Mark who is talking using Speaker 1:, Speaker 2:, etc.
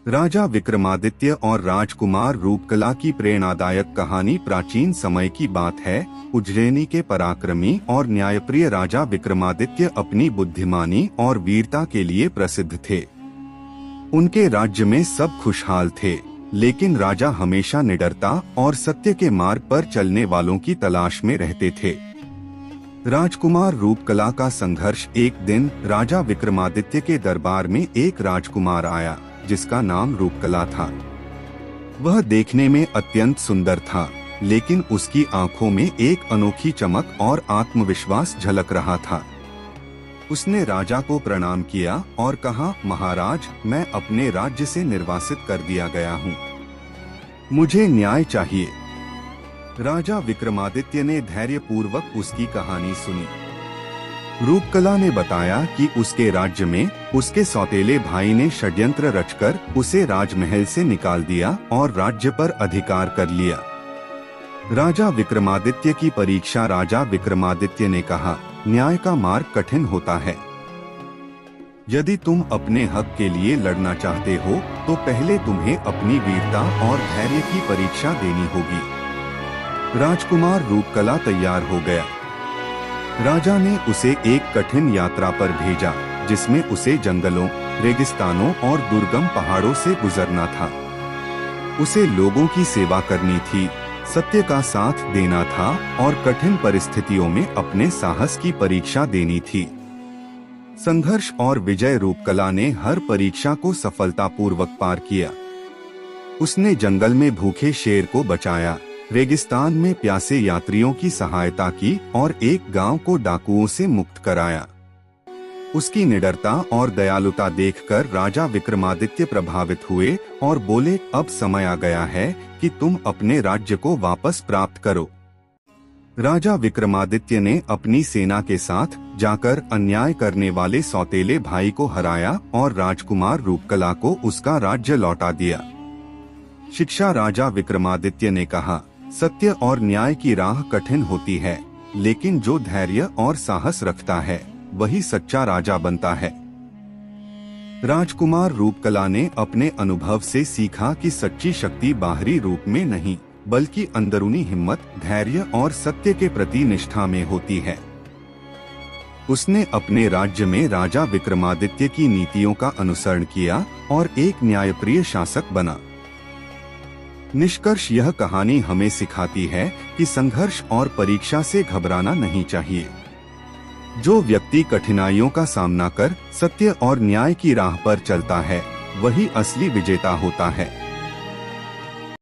Speaker 1: राजा विक्रमादित्य और राजकुमार रूपकला की प्रेरणादायक कहानी प्राचीन समय की बात है। उज्जैनी के पराक्रमी और न्यायप्रिय राजा विक्रमादित्य अपनी बुद्धिमानी और वीरता के लिए प्रसिद्ध थे। उनके राज्य में सब खुशहाल थे, लेकिन राजा हमेशा निडरता और सत्य के मार्ग पर चलने वालों की तलाश में रहते थे। राजकुमार रूपकला का संघर्ष। एक दिन राजा विक्रमादित्य के दरबार में एक राजकुमार आया जिसका नाम रूपकला था। वह देखने में अत्यंत सुंदर था, लेकिन उसकी आंखों में एक अनोखी चमक और आत्मविश्वास झलक रहा था। उसने राजा को प्रणाम किया और कहा, महाराज, मैं अपने राज्य से निर्वासित कर दिया गया हूँ। मुझे न्याय चाहिए। राजा विक्रमादित्य ने धैर्यपूर्वक उसकी कहानी सुनी। रूपकला ने बताया कि उसके राज्य में उसके सौतेले भाई ने षड्यंत्र रचकर उसे राजमहल से निकाल दिया और राज्य पर अधिकार कर लिया। राजा विक्रमादित्य की परीक्षा। राजा विक्रमादित्य ने कहा, न्याय का मार्ग कठिन होता है। यदि तुम अपने हक के लिए लड़ना चाहते हो तो पहले तुम्हें अपनी वीरता और धैर्य की परीक्षा देनी होगी। राजकुमार रूपकला तैयार हो गया। राजा ने उसे एक कठिन यात्रा पर भेजा, जिसमें उसे जंगलों, रेगिस्तानों और दुर्गम पहाड़ों से गुजरना था। उसे लोगों की सेवा करनी थी, सत्य का साथ देना था और कठिन परिस्थितियों में अपने साहस की परीक्षा देनी थी। संघर्ष और विजय। रूपकला ने हर परीक्षा को सफलतापूर्वक पार किया। उसने जंगल में भूखे शेर को बचाया, रेगिस्तान में प्यासे यात्रियों की सहायता की और एक गांव को डाकुओं से मुक्त कराया। उसकी निडरता और दयालुता देखकर राजा विक्रमादित्य प्रभावित हुए और बोले, अब समय आ गया है कि तुम अपने राज्य को वापस प्राप्त करो। राजा विक्रमादित्य ने अपनी सेना के साथ जाकर अन्याय करने वाले सौतेले भाई को हराया और राजकुमार रूपकला को उसका राज्य लौटा दिया। शिक्षा। राजा विक्रमादित्य ने कहा, सत्य और न्याय की राह कठिन होती है, लेकिन जो धैर्य और साहस रखता है वही सच्चा राजा बनता है। राजकुमार रूपकला ने अपने अनुभव से सीखा कि सच्ची शक्ति बाहरी रूप में नहीं, बल्कि अंदरूनी हिम्मत, धैर्य और सत्य के प्रति निष्ठा में होती है। उसने अपने राज्य में राजा विक्रमादित्य की नीतियों का अनुसरण किया और एक न्यायप्रिय शासक बना। निष्कर्ष। यह कहानी हमें सिखाती है कि संघर्ष और परीक्षा से घबराना नहीं चाहिए। जो व्यक्ति कठिनाइयों का सामना कर सत्य और न्याय की राह पर चलता है, वही असली विजेता होता है।